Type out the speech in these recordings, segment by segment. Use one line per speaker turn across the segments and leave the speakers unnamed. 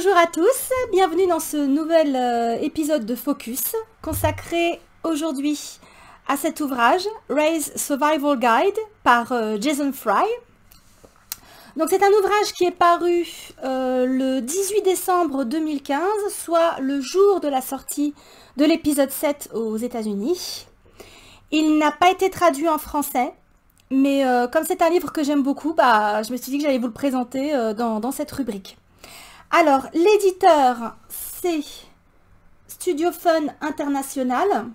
Bonjour à tous, bienvenue dans ce nouvel épisode de Focus consacré aujourd'hui à cet ouvrage Ray's Survival Guide par Jason Fry. Donc c'est un ouvrage qui est paru le 18 décembre 2015, soit le jour de la sortie de l'épisode 7 aux États-Unis. Il n'a pas été traduit en français, mais comme c'est un livre que j'aime beaucoup, je me suis dit que j'allais vous le présenter dans cette rubrique. Alors, l'éditeur, c'est Studio Fun International.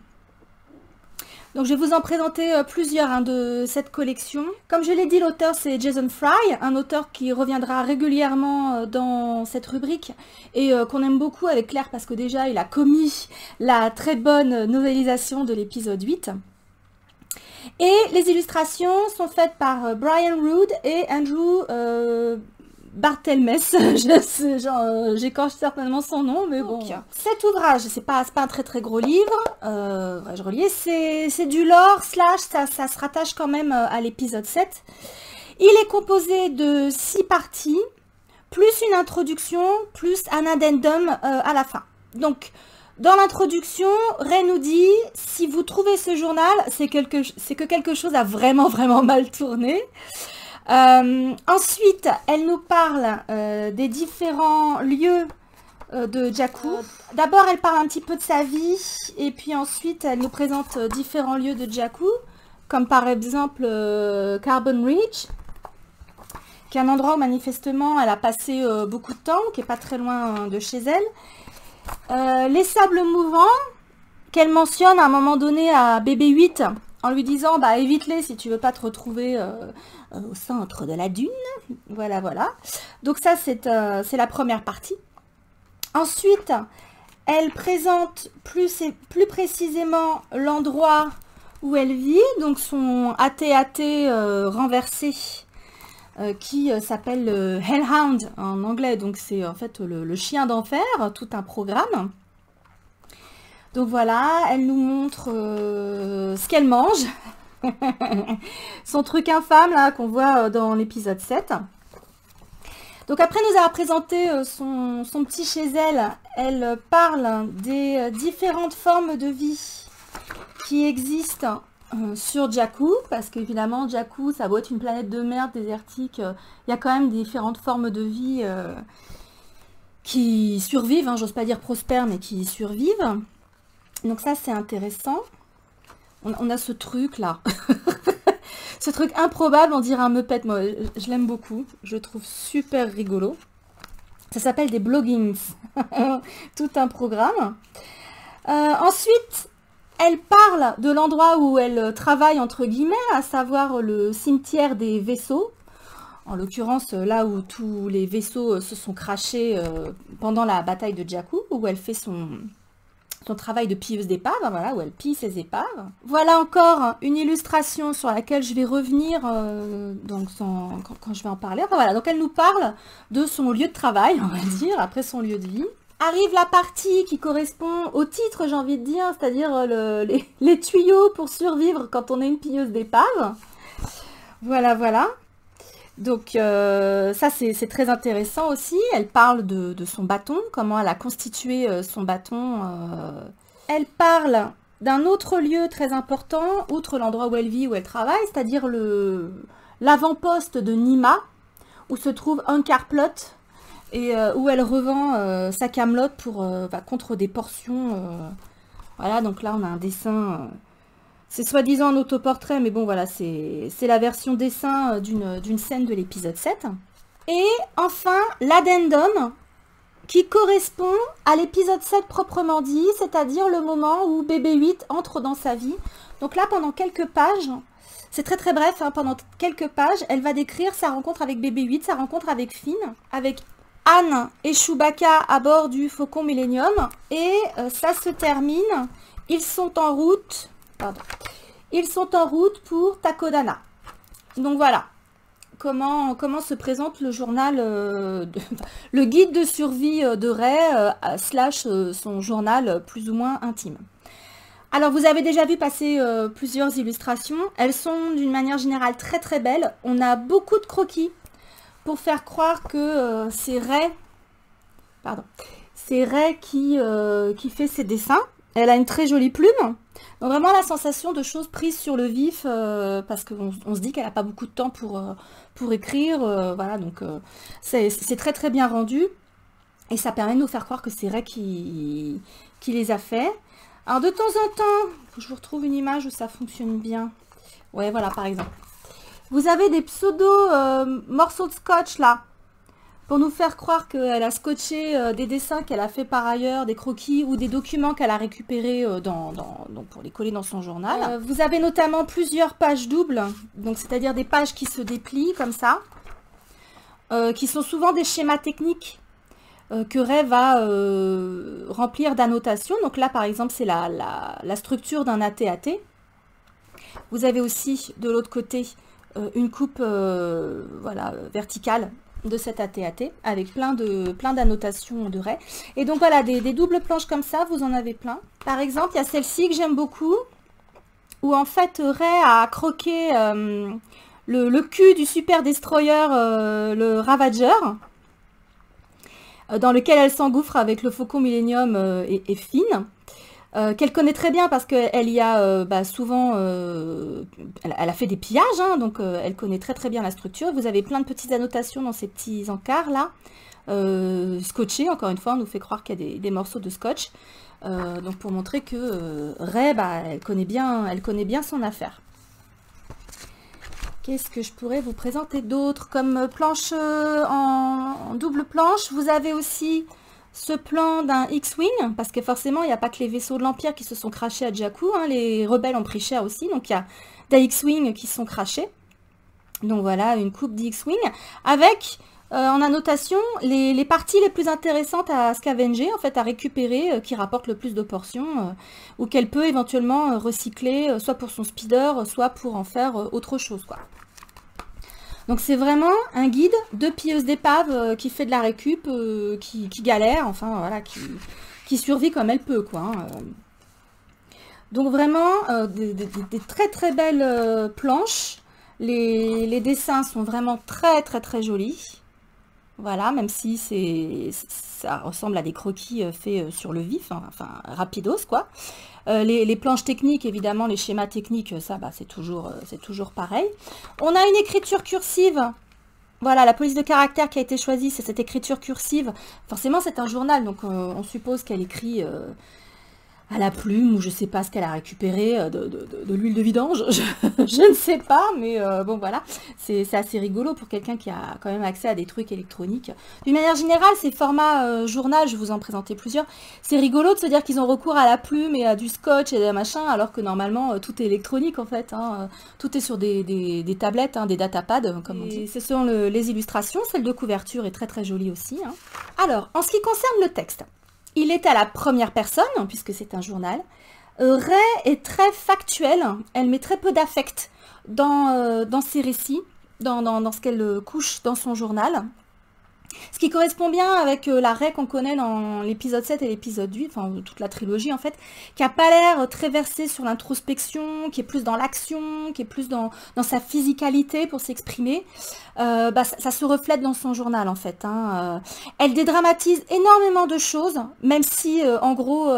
Donc, je vais vous en présenter plusieurs de cette collection. Comme je l'ai dit, l'auteur, c'est Jason Fry, un auteur qui reviendra régulièrement dans cette rubrique et qu'on aime beaucoup avec Claire parce que déjà, il a commis la très bonne novélisation de l'épisode 8. Et les illustrations sont faites par Brian Rood et Andrew Barthelmess, j'écorche certainement son nom, mais bon. Cet ouvrage, c'est pas un très gros livre, je reliais, c'est du lore / ça se rattache quand même à l'épisode 7. Il est composé de 6 parties, plus une introduction, plus un addendum à la fin. Donc, dans l'introduction, Ray nous dit, si vous trouvez ce journal, c'est que quelque chose a vraiment mal tourné. Ensuite, elle nous parle des différents lieux de Jakku. D'abord, elle parle un petit peu de sa vie, et puis ensuite, elle nous présente différents lieux de Jakku, comme par exemple Carbon Ridge, qui est un endroit où manifestement elle a passé beaucoup de temps, qui n'est pas très loin de chez elle. Les sables mouvants, qu'elle mentionne à un moment donné à BB-8, en lui disant évite-les si tu veux pas te retrouver au centre de la dune. Voilà. Donc ça c'est la première partie. Ensuite, elle présente plus précisément l'endroit où elle vit, donc son AT-AT renversé qui s'appelle le Hellhound en anglais, donc c'est en fait le chien d'enfer, tout un programme. Donc voilà, elle nous montre ce qu'elle mange, son truc infâme là qu'on voit dans l'épisode 7. Donc après nous avoir présenté son petit chez elle, elle parle des différentes formes de vie qui existent sur Jakku, parce qu'évidemment Jakku, ça doit être une planète de merde désertique, il y a quand même différentes formes de vie qui survivent, j'ose pas dire prospères, mais qui survivent. Donc ça c'est intéressant. On a ce truc là, ce truc improbable, on dirait un Muppet, moi je l'aime beaucoup, je le trouve super rigolo. Ça s'appelle des bloggings, tout un programme. Ensuite, elle parle de l'endroit où elle travaille, entre guillemets, à savoir le cimetière des vaisseaux. En l'occurrence, là où tous les vaisseaux se sont crashés pendant la bataille de Jakku, où elle fait son travail de pilleuse d'épaves, voilà, où elle pille ses épaves. Voilà encore une illustration sur laquelle je vais revenir donc quand je vais en parler. Enfin, voilà, donc elle nous parle de son lieu de travail, on va dire, après son lieu de vie. Arrive la partie qui correspond au titre, j'ai envie de dire, c'est-à-dire les tuyaux pour survivre quand on est une pilleuse d'épave. Voilà. Donc ça c'est très intéressant aussi. Elle parle de son bâton, comment elle a constitué son bâton. Elle parle d'un autre lieu très important, outre l'endroit où elle vit, où elle travaille, c'est-à-dire l'avant-poste de Nima, où se trouve Uncarplot, et où elle revend sa camelote contre des portions. Voilà, donc là on a un dessin... c'est soi-disant un autoportrait, mais bon voilà, c'est la version dessin d'une scène de l'épisode 7. Et enfin, l'addendum, qui correspond à l'épisode 7 proprement dit, c'est-à-dire le moment où BB-8 entre dans sa vie. Donc là, pendant quelques pages, c'est très bref, pendant quelques pages, elle va décrire sa rencontre avec BB-8, sa rencontre avec Finn, avec Anne et Chewbacca à bord du Faucon Millennium. Et ça se termine, ils sont en route... Pardon. Ils sont en route pour Takodana. Donc voilà, comment se présente le journal, le guide de survie de Ray, / son journal plus ou moins intime. Alors vous avez déjà vu passer plusieurs illustrations. Elles sont d'une manière générale très belles. On a beaucoup de croquis pour faire croire que c'est Ray pardon. C'est Ray qui fait ses dessins. Elle a une très jolie plume. Donc vraiment la sensation de choses prises sur le vif, parce qu'on se dit qu'elle n'a pas beaucoup de temps pour écrire. Voilà, donc c'est très très bien rendu. Et ça permet de nous faire croire que c'est Ray qui les a fait. Alors de temps en temps, faut que je vous retrouve une image où ça fonctionne bien. Ouais, voilà, par exemple. Vous avez des pseudo morceaux de scotch là, pour nous faire croire qu'elle a scotché des dessins qu'elle a fait par ailleurs, des croquis ou des documents qu'elle a récupérés donc pour les coller dans son journal. Vous avez notamment plusieurs pages doubles, donc c'est-à-dire des pages qui se déplient comme ça, qui sont souvent des schémas techniques que Ray va remplir d'annotations. Donc là, par exemple, c'est la structure d'un AT-AT. Vous avez aussi, de l'autre côté, une coupe voilà, verticale de cet AT-AT avec plein d'annotations de Ray. Et donc voilà, des doubles planches comme ça, vous en avez plein. Par exemple, il y a celle-ci que j'aime beaucoup, où en fait Ray a croqué le cul du Super Destroyer, le Ravager, dans lequel elle s'engouffre avec le Faucon Millennium et Finn, qu'elle connaît très bien parce qu'elle y a souvent, elle a fait des pillages, hein, donc elle connaît très très bien la structure. Vous avez plein de petites annotations dans ces petits encarts là, scotchés, encore une fois, on nous fait croire qu'il y a des morceaux de scotch, donc pour montrer que Ray, elle connaît bien son affaire. Qu'est-ce que je pourrais vous présenter d'autre comme planche en double planche? Vous avez aussi ce plan d'un X-Wing, parce que forcément, il n'y a pas que les vaisseaux de l'Empire qui se sont crashés à Jakku, hein, les rebelles ont pris cher aussi, donc il y a des X-Wing qui sont crashés. Donc voilà, une coupe d'X-Wing, avec en annotation les parties les plus intéressantes à scavenger, en fait à récupérer, qui rapportent le plus de portions, ou qu'elle peut éventuellement recycler, soit pour son speeder, soit pour en faire autre chose, quoi. Donc c'est vraiment un guide de pilleuse d'épave qui fait de la récup, qui galère, enfin voilà, qui survit comme elle peut, quoi. Hein. Donc vraiment des très très belles planches. Les dessins sont vraiment très très très jolis. Voilà, même si ça ressemble à des croquis faits sur le vif, hein, enfin rapidos, quoi. Les planches techniques, évidemment, les schémas techniques, ça, c'est toujours pareil. On a une écriture cursive. Voilà, la police de caractère qui a été choisie, c'est cette écriture cursive. Forcément, c'est un journal, donc on suppose qu'elle écrit à la plume, ou je sais pas ce qu'elle a récupéré de l'huile de vidange, je ne sais pas, mais bon voilà, c'est assez rigolo pour quelqu'un qui a quand même accès à des trucs électroniques. D'une manière générale, ces formats journal, je vais vous en présenter plusieurs, c'est rigolo de se dire qu'ils ont recours à la plume et à du scotch et des machins, alors que normalement tout est électronique en fait, hein, tout est sur des tablettes, hein, des datapads comme on dit. Ce sont les illustrations, celle de couverture est très très jolie aussi. Hein. Alors, en ce qui concerne le texte, il est à la première personne, puisque c'est un journal. Ray est très factuelle, elle met très peu d'affect dans ses récits, dans ce qu'elle couche dans son journal. Ce qui correspond bien avec la Ray qu'on connaît dans l'épisode 7 et l'épisode 8, enfin toute la trilogie en fait, qui n'a pas l'air très versée sur l'introspection, qui est plus dans l'action, qui est plus dans sa physicalité pour s'exprimer. Ça se reflète dans son journal en fait. Hein. Elle dédramatise énormément de choses, même si en gros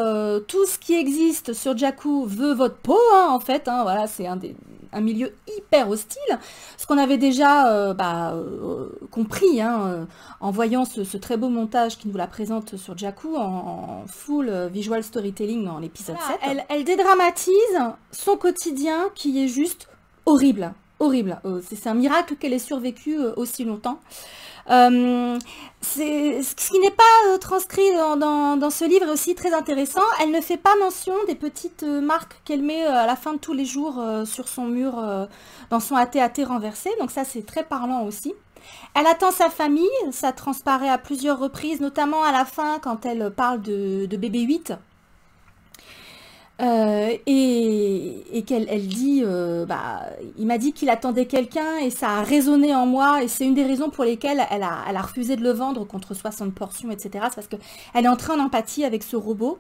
tout ce qui existe sur Jakku veut votre peau, hein, en fait. Hein, voilà, c'est un milieu hyper hostile, ce qu'on avait déjà compris hein, en voyant ce très beau montage qui nous la présente sur Jakku en full visual storytelling dans l'épisode 7. Elle dédramatise son quotidien qui est juste horrible. Horrible. C'est un miracle qu'elle ait survécu aussi longtemps. Ce qui n'est pas transcrit dans ce livre est aussi très intéressant. Elle ne fait pas mention des petites marques qu'elle met à la fin de tous les jours sur son mur dans son AT-AT renversé. Donc ça, c'est très parlant aussi. Elle attend sa famille. Ça transparaît à plusieurs reprises, notamment à la fin quand elle parle de bébé 8. Et qu'elle dit, il m'a dit qu'il attendait quelqu'un et ça a résonné en moi et c'est une des raisons pour lesquelles elle a refusé de le vendre contre 60 portions, etc. C'est parce qu'elle est entrée en empathie avec ce robot.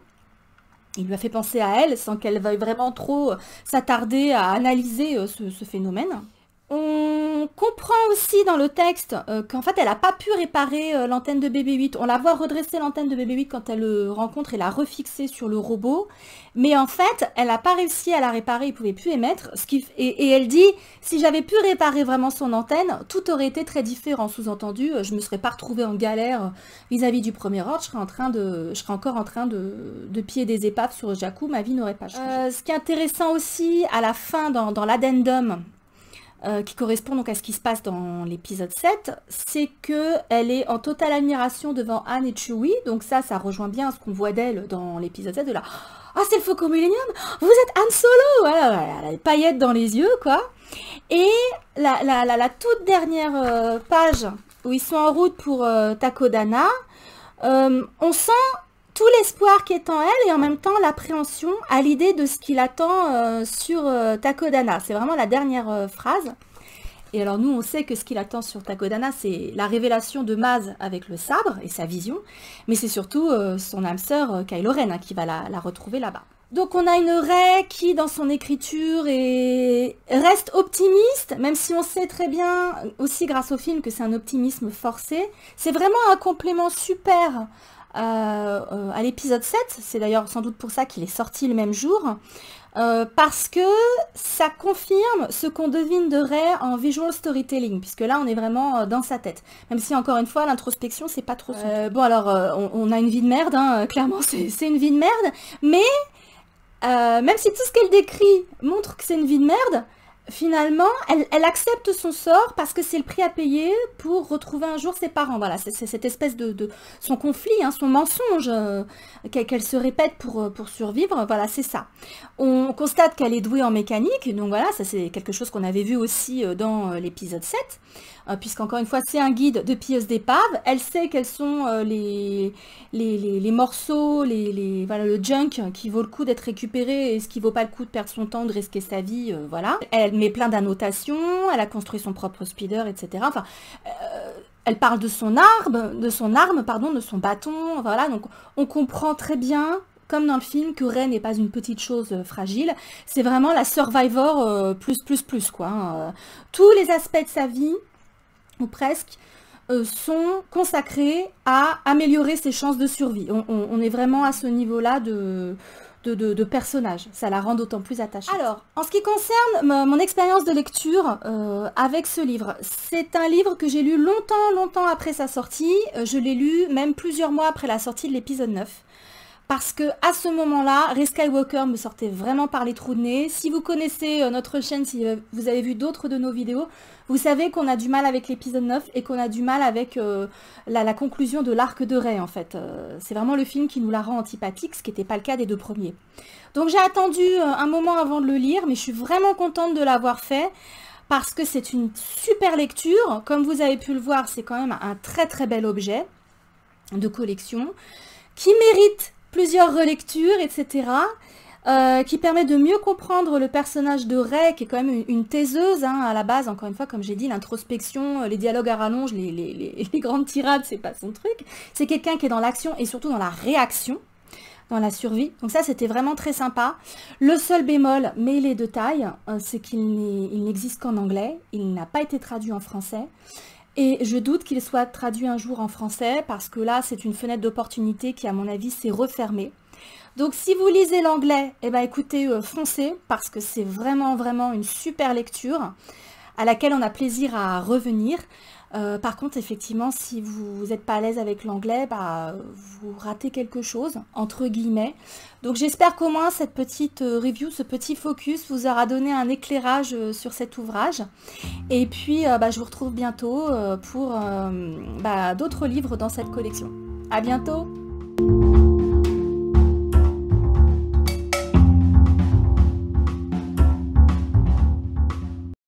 Il lui a fait penser à elle sans qu'elle veuille vraiment trop s'attarder à analyser ce phénomène. On comprend aussi dans le texte qu'en fait elle n'a pas pu réparer l'antenne de BB-8. On la voit redresser l'antenne de BB-8 quand elle le rencontre et la refixer sur le robot. Mais en fait, elle n'a pas réussi à la réparer, il ne pouvait plus émettre. Et elle dit, si j'avais pu réparer vraiment son antenne, tout aurait été très différent. Sous-entendu, je ne me serais pas retrouvée en galère vis-à-vis du Premier Ordre. Je serais encore en train de piller des épaves sur Jakku. Ma vie n'aurait pas changé. Ce qui est intéressant aussi, à la fin, dans l'addendum, qui correspond donc à ce qui se passe dans l'épisode 7, c'est qu'elle est en totale admiration devant Han et Chewie. Donc ça rejoint bien ce qu'on voit d'elle dans l'épisode 7, de là, ah, c'est le Faucon Millenium, vous êtes Han Solo, voilà, elle a les paillettes dans les yeux, quoi. Et la toute dernière page où ils sont en route pour Takodana, on sent tout l'espoir qui est en elle et en même temps l'appréhension à l'idée de ce qu'il attend sur Takodana. C'est vraiment la dernière phrase. Et alors nous, on sait que ce qu'il attend sur Takodana, c'est la révélation de Maz avec le sabre et sa vision, mais c'est surtout son âme sœur Kylo Ren qui va la retrouver là-bas. Donc on a une Rey qui, dans son écriture, reste optimiste, même si on sait très bien, aussi grâce au film, que c'est un optimisme forcé. C'est vraiment un complément super à l'épisode 7, c'est d'ailleurs sans doute pour ça qu'il est sorti le même jour, parce que ça confirme ce qu'on devine de Rey en visual storytelling, puisque là on est vraiment dans sa tête, même si encore une fois l'introspection c'est pas trop bon alors on a une vie de merde, hein, clairement c'est une vie de merde, mais même si tout ce qu'elle décrit montre que c'est une vie de merde, finalement, elle accepte son sort parce que c'est le prix à payer pour retrouver un jour ses parents. Voilà, c'est cette espèce de son conflit, hein, son mensonge qu'elle se répète pour survivre. Voilà, c'est ça. On constate qu'elle est douée en mécanique, donc voilà, ça c'est quelque chose qu'on avait vu aussi dans l'épisode 7, puisqu'encore une fois, c'est un guide de pilleuse d'épave. Elle sait quels sont les morceaux, voilà, le junk qui vaut le coup d'être récupéré et ce qui vaut pas le coup de perdre son temps, de risquer sa vie, voilà. Elle met plein d'annotations, elle a construit son propre speeder, etc. Enfin, elle parle de son arme, de son bâton, voilà. Donc, on comprend très bien, comme dans le film, que Rey n'est pas une petite chose fragile. C'est vraiment la survivor plus, quoi. Hein. Tous les aspects de sa vie, ou presque, sont consacrés à améliorer ses chances de survie. On est vraiment à ce niveau-là de personnage. Ça la rend d'autant plus attachée. Alors, en ce qui concerne mon expérience de lecture avec ce livre, c'est un livre que j'ai lu longtemps après sa sortie. Je l'ai lu même plusieurs mois après la sortie de l'épisode 9. Parce que à ce moment-là, Rey Skywalker me sortait vraiment par les trous de nez. Si vous connaissez notre chaîne, si vous avez vu d'autres de nos vidéos, vous savez qu'on a du mal avec l'épisode 9 et qu'on a du mal avec la conclusion de l'arc de Rey, en fait. C'est vraiment le film qui nous la rend antipathique, ce qui n'était pas le cas des deux premiers. Donc j'ai attendu un moment avant de le lire, mais je suis vraiment contente de l'avoir fait parce que c'est une super lecture. Comme vous avez pu le voir, c'est quand même un très bel objet de collection qui mérite plusieurs relectures, etc., qui permet de mieux comprendre le personnage de Rey, qui est quand même une taiseuse, hein, à la base, encore une fois, comme j'ai dit, l'introspection, les dialogues à rallonge, les grandes tirades, c'est pas son truc. C'est quelqu'un qui est dans l'action et surtout dans la réaction, dans la survie. Donc ça, c'était vraiment très sympa. Le seul bémol, mais il est de taille, c'est qu'il n'existe qu'en anglais, il n'a pas été traduit en français. Et je doute qu'il soit traduit un jour en français parce que là, c'est une fenêtre d'opportunité qui, à mon avis, s'est refermée. Donc, si vous lisez l'anglais, eh ben, écoutez, foncez parce que c'est vraiment une super lecture à laquelle on a plaisir à revenir. Par contre, effectivement, si vous n'êtes pas à l'aise avec l'anglais, bah, vous ratez quelque chose, entre guillemets. Donc j'espère qu'au moins cette petite review, ce petit focus vous aura donné un éclairage sur cet ouvrage. Et puis, bah, je vous retrouve bientôt pour d'autres livres dans cette collection. À bientôt!